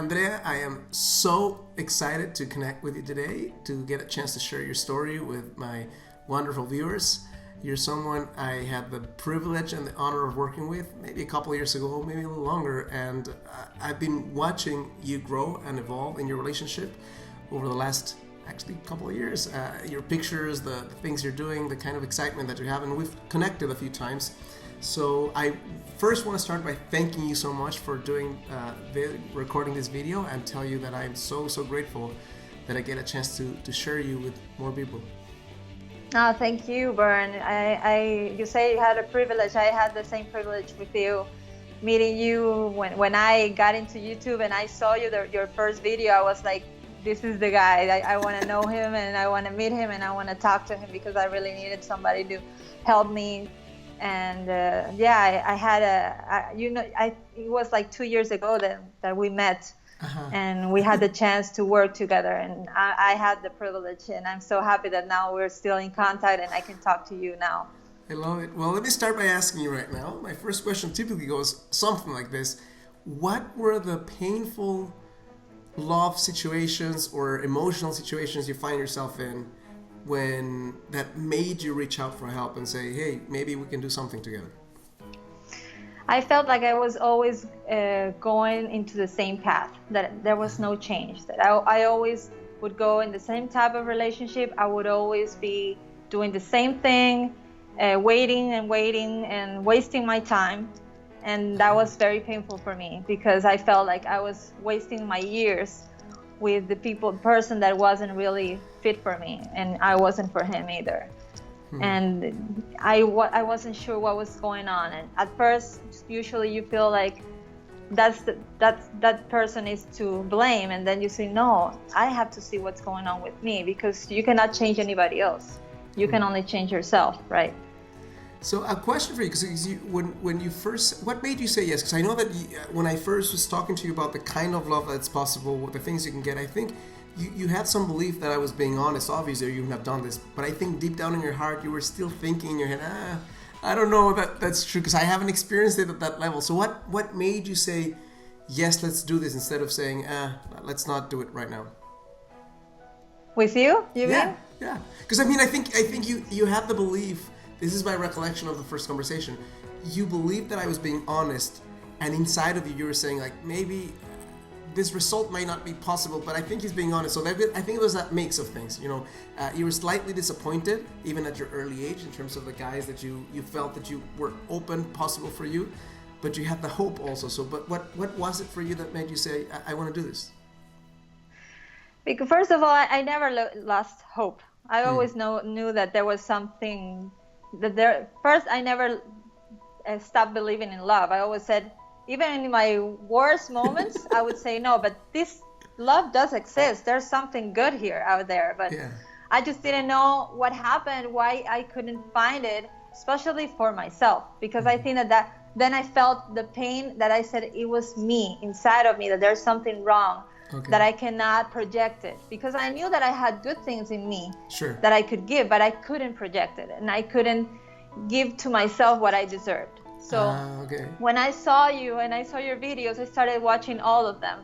Andrea, I am so excited to connect with you today, to get a chance to share your story with my wonderful viewers. You're someone I had the privilege and the honor of working with maybe a couple of years ago, maybe a little longer, and I've been watching you grow and evolve in your relationship over the last actually couple of years. Your pictures, the things you're doing, the kind of excitement that you have, and we've connected a few times. So I first want to start by thanking you so much for recording this video, and tell you that I'm so grateful that I get a chance to share you with more people. Oh, thank you, Bern. You say you had a privilege. I had the same privilege with you, meeting you when I got into YouTube and I saw your first video. I was like, this is the guy. I want to know him, and I want to meet him, and I want to talk to him, because I really needed somebody to help me. And I had it was like 2 years ago that we met. And we had the chance to work together, and I had the privilege, and I'm so happy that now we're still in contact and I can talk to you now. I love it. Well, let me start by asking you right now. My first question typically goes something like this. What were the painful love situations or emotional situations you find yourself in when that made you reach out for help and say, hey, maybe we can do something together? I felt like I was always going into the same path, that there was no change, that I always would go in the same type of relationship. I would always be doing the same thing, waiting and wasting my time. And that was very painful for me, because I felt like I was wasting my years with the person that wasn't really fit for me, and I wasn't for him either. And I wasn't sure what was going on. And at first, usually you feel like that person is to blame, and then you say, no, I have to see what's going on with me, because you cannot change anybody else. You can only change yourself, right? So a question for you, because when you first, what made you say yes? Because I know that when I first was talking to you about the kind of love that's possible, the things you can get, I think you had some belief that I was being honest. Obviously, you wouldn't have done this, but I think deep down in your heart, you were still thinking in your head, I don't know that that's true, because I haven't experienced it at that level. So what made you say, yes, let's do this, instead of saying, let's not do it right now? With you mean? Yeah. Because I think you had the belief. This is my recollection of the first conversation. You believed that I was being honest, and inside of you were saying, like, maybe this result might not be possible, but I think he's being honest. So I think it was that mix of things. You were slightly disappointed, even at your early age, in terms of the guys that you felt that you were open, possible for you, but you had the hope also. So, but what was it for you that made you say, I want to do this? Because first of all, I never lost hope. I always knew that there was something First, I never stopped believing in love. I always said, even in my worst moments, I would say, no, but this love does exist. There's something good here out there. But I just didn't know what happened, why I couldn't find it, especially for myself. Because I think that then I felt the pain, that I said it was me, inside of me, that there's something wrong, that I cannot project it. Because I knew that I had good things in me that I could give, but I couldn't project it. And I couldn't give to myself what I deserved. So when I saw you and I saw your videos, I started watching all of them.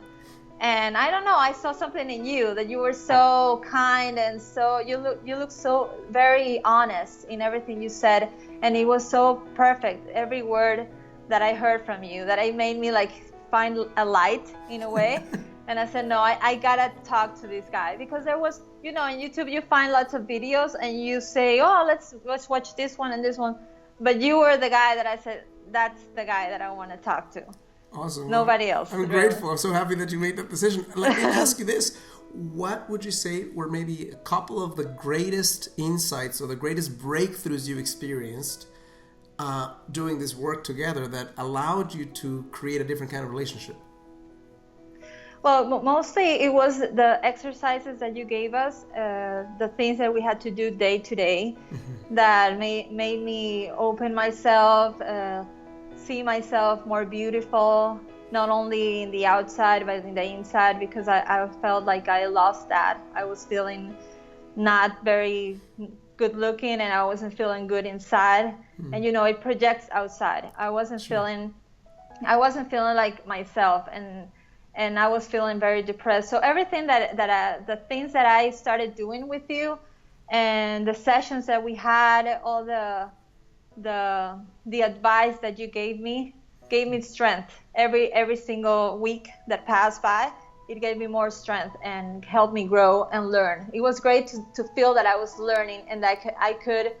And I don't know, I saw something in you, that you were so kind, and so you look so very honest in everything you said, and it was so perfect, every word that I heard from you, that it made me like find a light in a way. And I said, no, I gotta talk to this guy, because there was, in YouTube you find lots of videos and you say, oh, let's watch this one and this one, but you were the guy that I said, that's the guy that I want to talk to. Awesome. Nobody else. I'm grateful. I'm so happy that you made that decision. Let me ask you this. What would you say were maybe a couple of the greatest insights or the greatest breakthroughs you experienced doing this work together that allowed you to create a different kind of relationship? Well, mostly it was the exercises that you gave us, the things that we had to do day to day, that made me open myself, see myself more beautiful, not only in the outside, but in the inside, because I felt like I lost that. I was feeling not very good looking, and I wasn't feeling good inside. And it projects outside. I wasn't feeling like myself, and and I was feeling very depressed. So everything the things that I started doing with you, and the sessions that we had, all the advice that you gave me strength. Every single week that passed by, it gave me more strength and helped me grow and learn. It was great to feel that I was learning, and that I could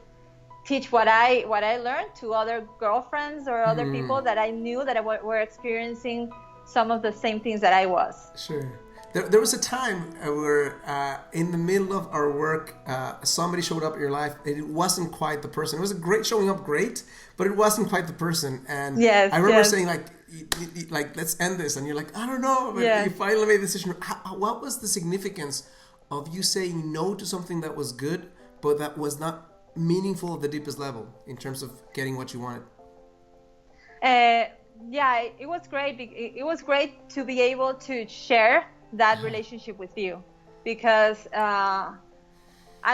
teach what I learned to other girlfriends or other people that I knew that were experiencing some of the same things that I was. Sure. There was a time where in the middle of our work, somebody showed up in your life, and it wasn't quite the person. It was a great showing up, great, but it wasn't quite the person. And I remember saying like, let's end this. And you're like, I don't know. But you finally made the decision. What was the significance of you saying no to something that was good, but that was not meaningful at the deepest level in terms of getting what you wanted? It was great. It was great to be able to share that relationship with you, because I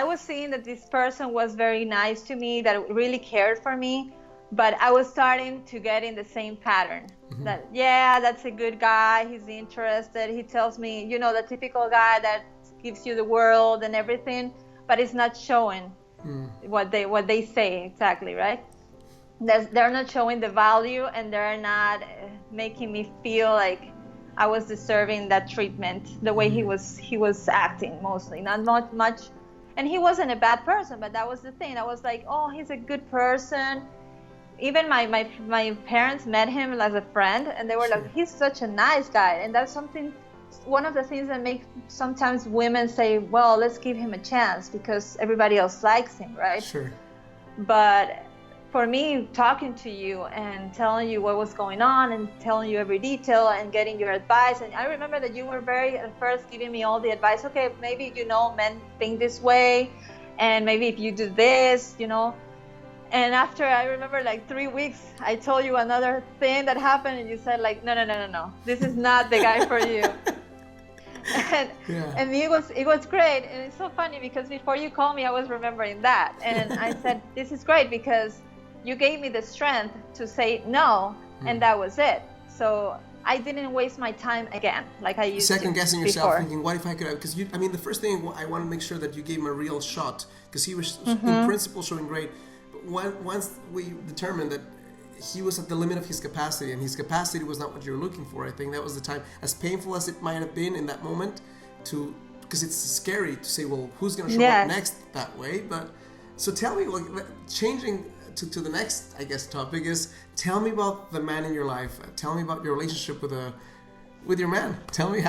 was seeing that this person was very nice to me, that really cared for me, but I was starting to get in the same pattern. That that's a good guy, he's interested, he tells me, the typical guy that gives you the world and everything, but it's not showing what they say exactly, right? They're not showing the value, and they're not making me feel like I was deserving that treatment the way he was acting, mostly, not much. And he wasn't a bad person, but that was the thing. I was like, oh, he's a good person. Even my parents met him as a friend, and they were like, he's such a nice guy. And that's one of the things that make sometimes women say, well, let's give him a chance because everybody else likes him, right? Sure. But for me, talking to you and telling you what was going on and telling you every detail and getting your advice, and I remember that you were very at first giving me all the advice. Okay, maybe men think this way, and maybe if you do this, And after, I remember like 3 weeks, I told you another thing that happened, and you said like, no, this is not the guy for you. And it was great. And it's so funny because before you called me, I was remembering that, and I said, this is great because you gave me the strength to say no, and that was it. So I didn't waste my time again like I used to. Second guessing yourself, thinking, what if I could? Because the first thing I want to make sure that you gave him a real shot, because he was in principle showing great. But once we determined that he was at the limit of his capacity, and his capacity was not what you were looking for, I think that was the time, as painful as it might have been in that moment, because it's scary to say, well, who's going to show up next that way? But so tell me, changing to the next, I guess, topic is, tell me about the man in your life. Tell me about your relationship with your man. Tell me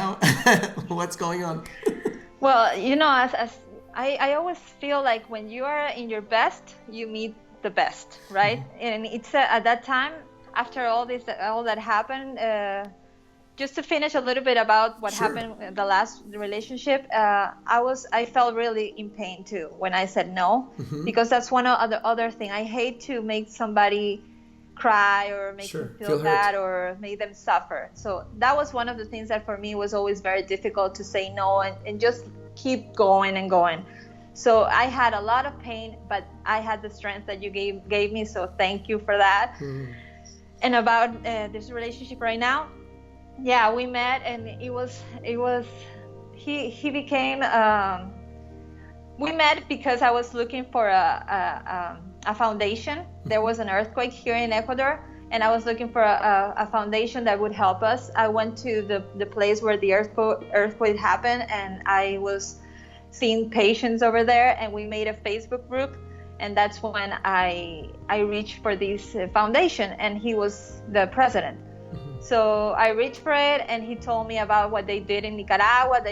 what's going on. Well, as I always feel like when you are in your best, you meet the best, right? And it's at that time, after all that happened, just to finish a little bit about what happened in the last relationship, I felt really in pain too when I said no, because that's one of the other thing. I hate to make somebody cry or make them feel bad or make them suffer. So that was one of the things that for me was always very difficult, to say no and just keep going and going. So I had a lot of pain, but I had the strength that you gave me. So thank you for that. And about this relationship right now, we met, and he became. We met because I was looking for a foundation. There was an earthquake here in Ecuador, and I was looking for a foundation that would help us. I went to the place where the earthquake happened, and I was seeing patients over there, and we made a Facebook group, and that's when I reached for this foundation, and he was the president. So I reached for it, and he told me about what they did in Nicaragua.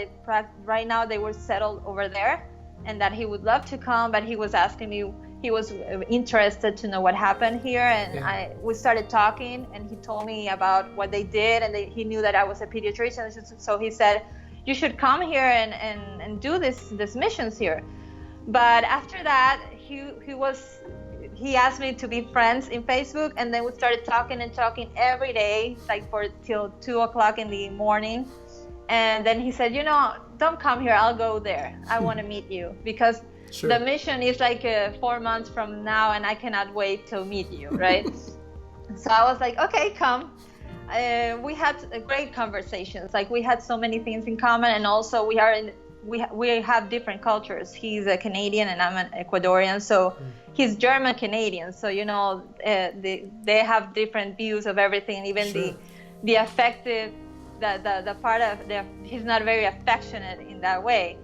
Right now they were settled over there, and that he would love to come, but he was asking me, he was interested to know what happened here, and we started talking, and he told me about what they did, and he knew that I was a pediatrician, so he said, you should come here and do this missions here. But after that, he asked me to be friends in Facebook, and then we started talking every day, like till 2:00 in the morning. And then he said, don't come here, I'll go there. I want to meet you, because the mission is like 4 months from now, and I cannot wait to meet you, right? So I was like, okay, come. we had great conversations. Like we had so many things in common, and also we have different cultures. He's a Canadian and I'm an Ecuadorian, so he's German Canadian. So they have different views of everything. Even the affective, the part of he's not very affectionate in that way.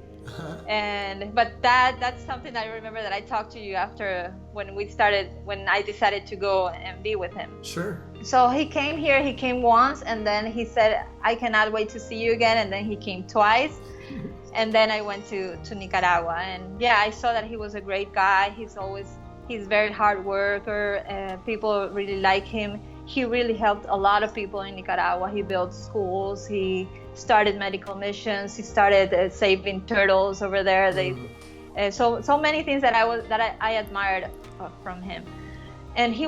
But that's something I remember that I talked to you after when I decided to go and be with him. Sure. So he came here, he came once, and then he said, I cannot wait to see you again. And then he came twice. And then I went to Nicaragua. And yeah, I saw that he was a great guy. He's very hard worker. People really like him. He really helped a lot of people in Nicaragua. He built schools. He started medical missions. He started saving turtles over there. So many things that I admired from him. And he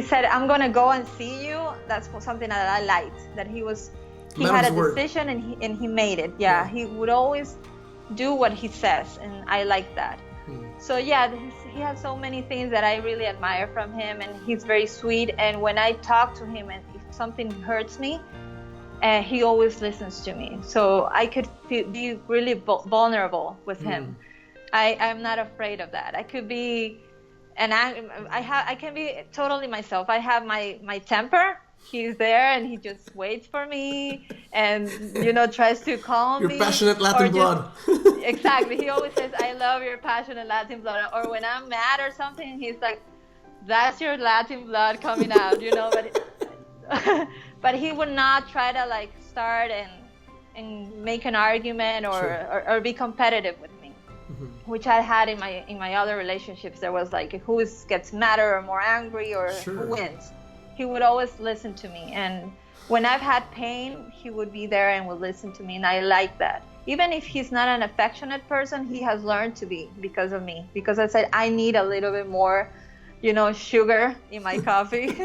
said, I'm gonna go and see you. That's something that I liked. That he had a decision and he made it. Yeah, he would always do what he says, and I like that. So yeah, he has so many things that I really admire from him, and he's very sweet. And when I talk to him, and if something hurts me, he always listens to me. So I could be really vulnerable with him. I'm not afraid of that. I could be, and I can be totally myself. I have my temper. He's there and he just waits for me and tries to calm me. Your passionate Latin blood. Exactly. He always says, I love your passionate Latin blood. Or when I'm mad or something, he's like, that's your Latin blood coming out, but he would not try to like start and make an argument or be competitive with me, which I had in my other relationships. There was like who gets madder or more angry or who wins. He would always listen to me, and when I've had pain, he would be there and would listen to me, and I like that. Even if he's not an affectionate person, he has learned to be because of me. Because I said I need a little bit more, sugar in my coffee.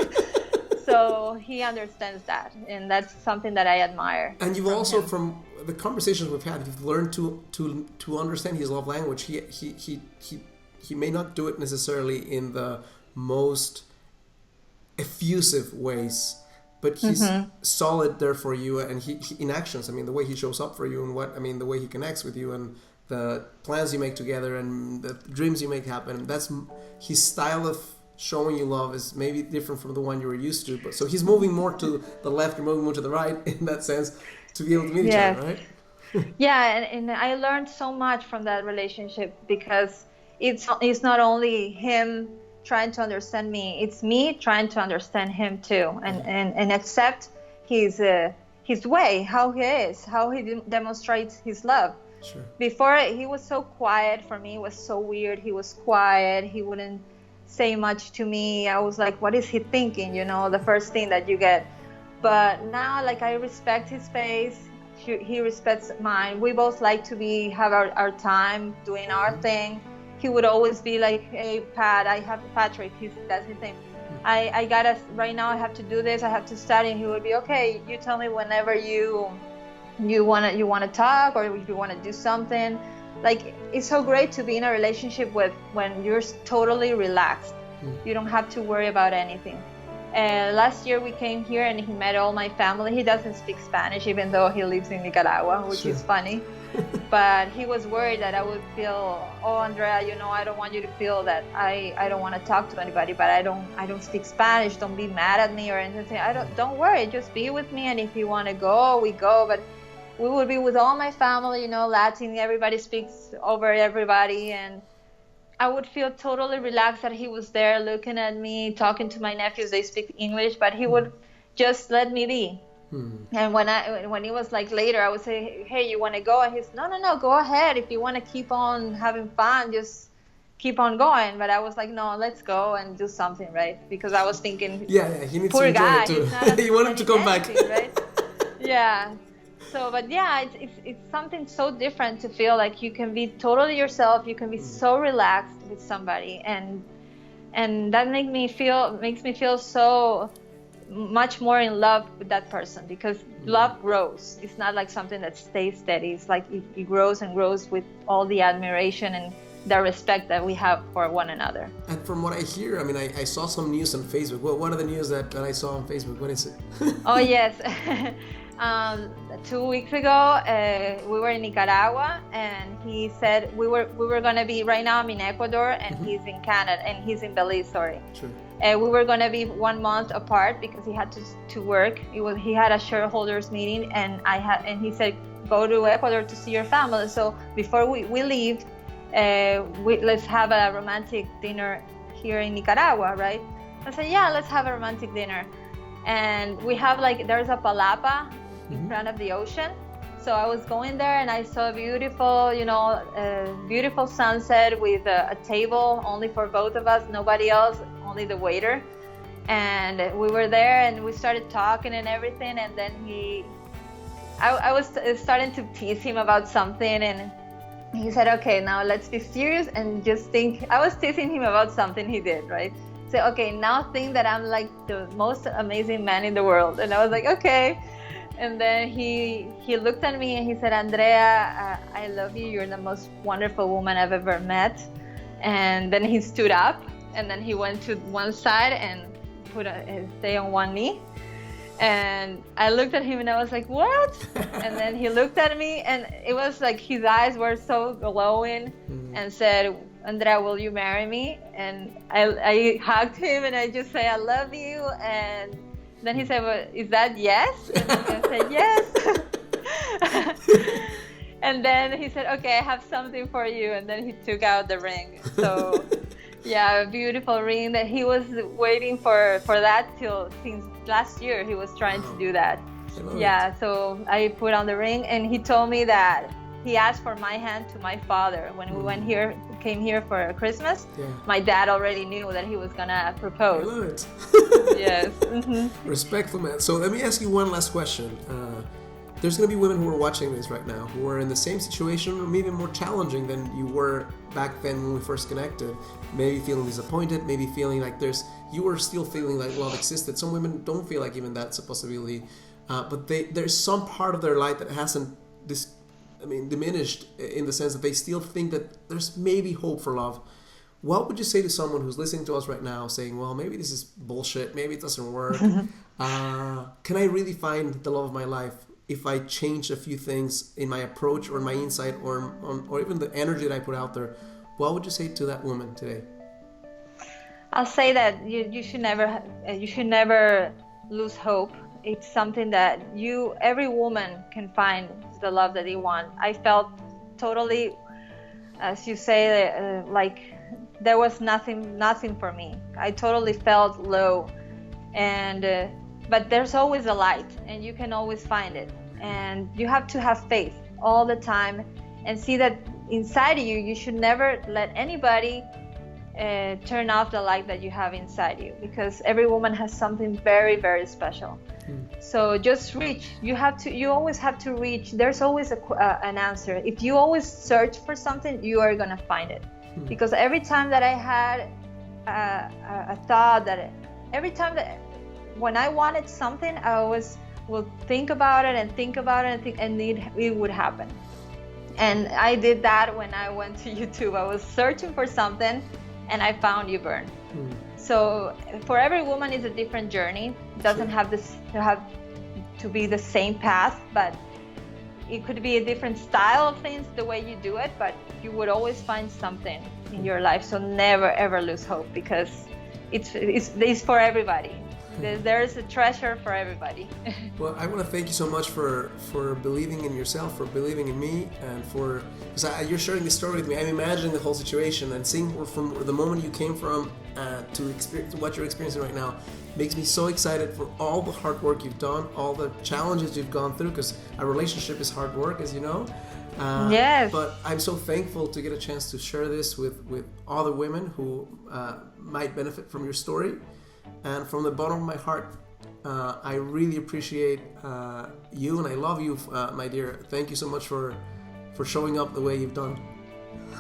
So he understands that, and that's something that I admire. And you've also, from the conversations we've had, you've learned to understand his love language. He may not do it necessarily in the most effusive ways, but he's solid there for you, and he in actions. I mean, the way he shows up for you, and the way he connects with you, and the plans you make together, and the dreams you make happen. That's his style of showing you love is maybe different from the one you were used to. But so he's moving more to the left, you're moving more to the right in that sense to be able to meet each other, right? Yeah, and I learned so much from that relationship because it's not only him trying to understand me, it's me trying to understand him too, and accept his way, how he is, how he demonstrates his love. Sure. Before, he was so quiet. For me, it was so weird. He was quiet. He wouldn't say much to me. I was like, what is he thinking? The first thing that you get. But now, like, I respect his space. He respects mine. We both like to have our time doing our thing. He would always be like, hey, Patrick, that's his name. Right now I have to do this, I have to study. And he would be, okay, you tell me whenever you want to talk, or if you want to do something. Like, it's so great to be in a relationship when you're totally relaxed. You don't have to worry about anything. Last year we came here and he met all my family. He doesn't speak Spanish, even though he lives in Nicaragua, which is funny. But he was worried that I would feel, oh, Andrea, I don't want you to feel that I don't want to talk to anybody, but I don't speak Spanish. Don't be mad at me or anything. Don't worry, just be with me, and if you want to go, we go. But we would be with all my family, Latin, everybody speaks over everybody, and I would feel totally relaxed that he was there looking at me, talking to my nephews. They speak English, but he would just let me be. And when it was like later, I would say, hey, you want to go? And he's, no, go ahead. If you want to keep on having fun, just keep on going. But I was like, no, let's go and do something, right? Because I was thinking, he needs to enjoy it too. You want him to come back. Right? Yeah. So, but yeah, it's something so different to feel like you can be totally yourself. You can be so relaxed with somebody, and that makes me feel so much more in love with that person, because love grows. It's not like something that stays steady. It's like it grows and grows with all the admiration and the respect that we have for one another. And from what I hear, I mean, I saw some news on Facebook. What are the news that I saw on Facebook? What is it? Oh, yes. 2 weeks ago, we were in Nicaragua, and he said we were going to be, right now I'm in Ecuador, and he's in Canada, and he's in Belize, sorry. Sure. We were going to be 1 month apart because he had to work. He had a shareholders meeting, and he said, go to Ecuador to see your family. So before we leave, let's have a romantic dinner here in Nicaragua, right? I said, yeah, let's have a romantic dinner. And we have there's a palapa in front of the ocean. So I was going there, and I saw a beautiful sunset with a table only for both of us, nobody else, only the waiter. And we were there, and we started talking and everything. And then I was starting to tease him about something, and he said, okay, now let's be serious and just think. I was teasing him about something he did, right? So, okay, now think that I'm like the most amazing man in the world. And I was like, okay. And then he looked at me and he said, Andrea, I love you. You're the most wonderful woman I've ever met. And then he stood up, and then he went to one side and stay on one knee. And I looked at him and I was like, what? And then he looked at me, and it was like his eyes were so glowing, and said, Andrea, will you marry me? And I hugged him, and I just said, I love you. And then he said, well, is that yes? And I said, yes. And then he said, okay, I have something for you. And then he took out the ring. So yeah, a beautiful ring that he was waiting for that since last year. He was trying to do that. Yeah, so I put on the ring, and he told me that he asked for my hand to my father when we came here for Christmas. Yeah. My dad already knew that he was gonna propose. I love it. Yes. Respectful man. So let me ask you one last question. There's going to be women who are watching this right now who are in the same situation, or maybe more challenging than you were back then when we first connected. Maybe feeling disappointed, maybe feeling like you were still feeling like love existed. Some women don't feel like even that's a possibility, but there's some part of their life that hasn't diminished, in the sense that they still think that there's maybe hope for love. What would you say to someone who's listening to us right now saying, well, maybe this is bullshit, maybe it doesn't work. Can I really find the love of my life if I change a few things in my approach or in my insight or even the energy that I put out there? What would you say to that woman today? I'll say that you should never lose hope. It's something that every woman can find the love that they want. I felt totally, as you say, like there was nothing for me. I totally felt low, but there's always a light, and you can always find it. And you have to have faith all the time, and see that inside of you. You should never let anybody turn off the light that you have inside you, because every woman has something very, very special. So just reach. You always have to reach. There's always an answer. If you always search for something, you are gonna find it. Because every time that I had a thought, when I wanted something, I always would think about it and it would happen. And I did that when I went to YouTube. I was searching for something, and I found You Burn. So for every woman, it's a different journey. It doesn't have to be the same path, but it could be a different style of things, the way you do it, but you would always find something in your life. So never ever lose hope, because it's for everybody. There is a treasure for everybody. Well, I want to thank you so much for believing in yourself, for believing in me, and because you're sharing this story with me. I'm imagining the whole situation, and seeing from the moment you came from to what you're experiencing right now makes me so excited for all the hard work you've done, all the challenges you've gone through, because a relationship is hard work, as you know. Yes. But I'm so thankful to get a chance to share this with other women who might benefit from your story. And from the bottom of my heart, I really appreciate you, and I love you, my dear. Thank you so much for showing up the way you've done.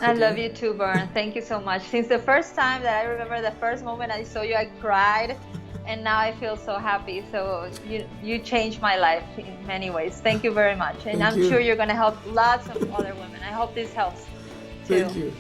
I love you too, Bern. Thank you so much. Since the first time that I remember, the first moment I saw you, I cried, and now I feel so happy. So you changed my life in many ways. Thank you very much. And I'm sure you're going to help lots of other women. I hope this helps too. Thank you.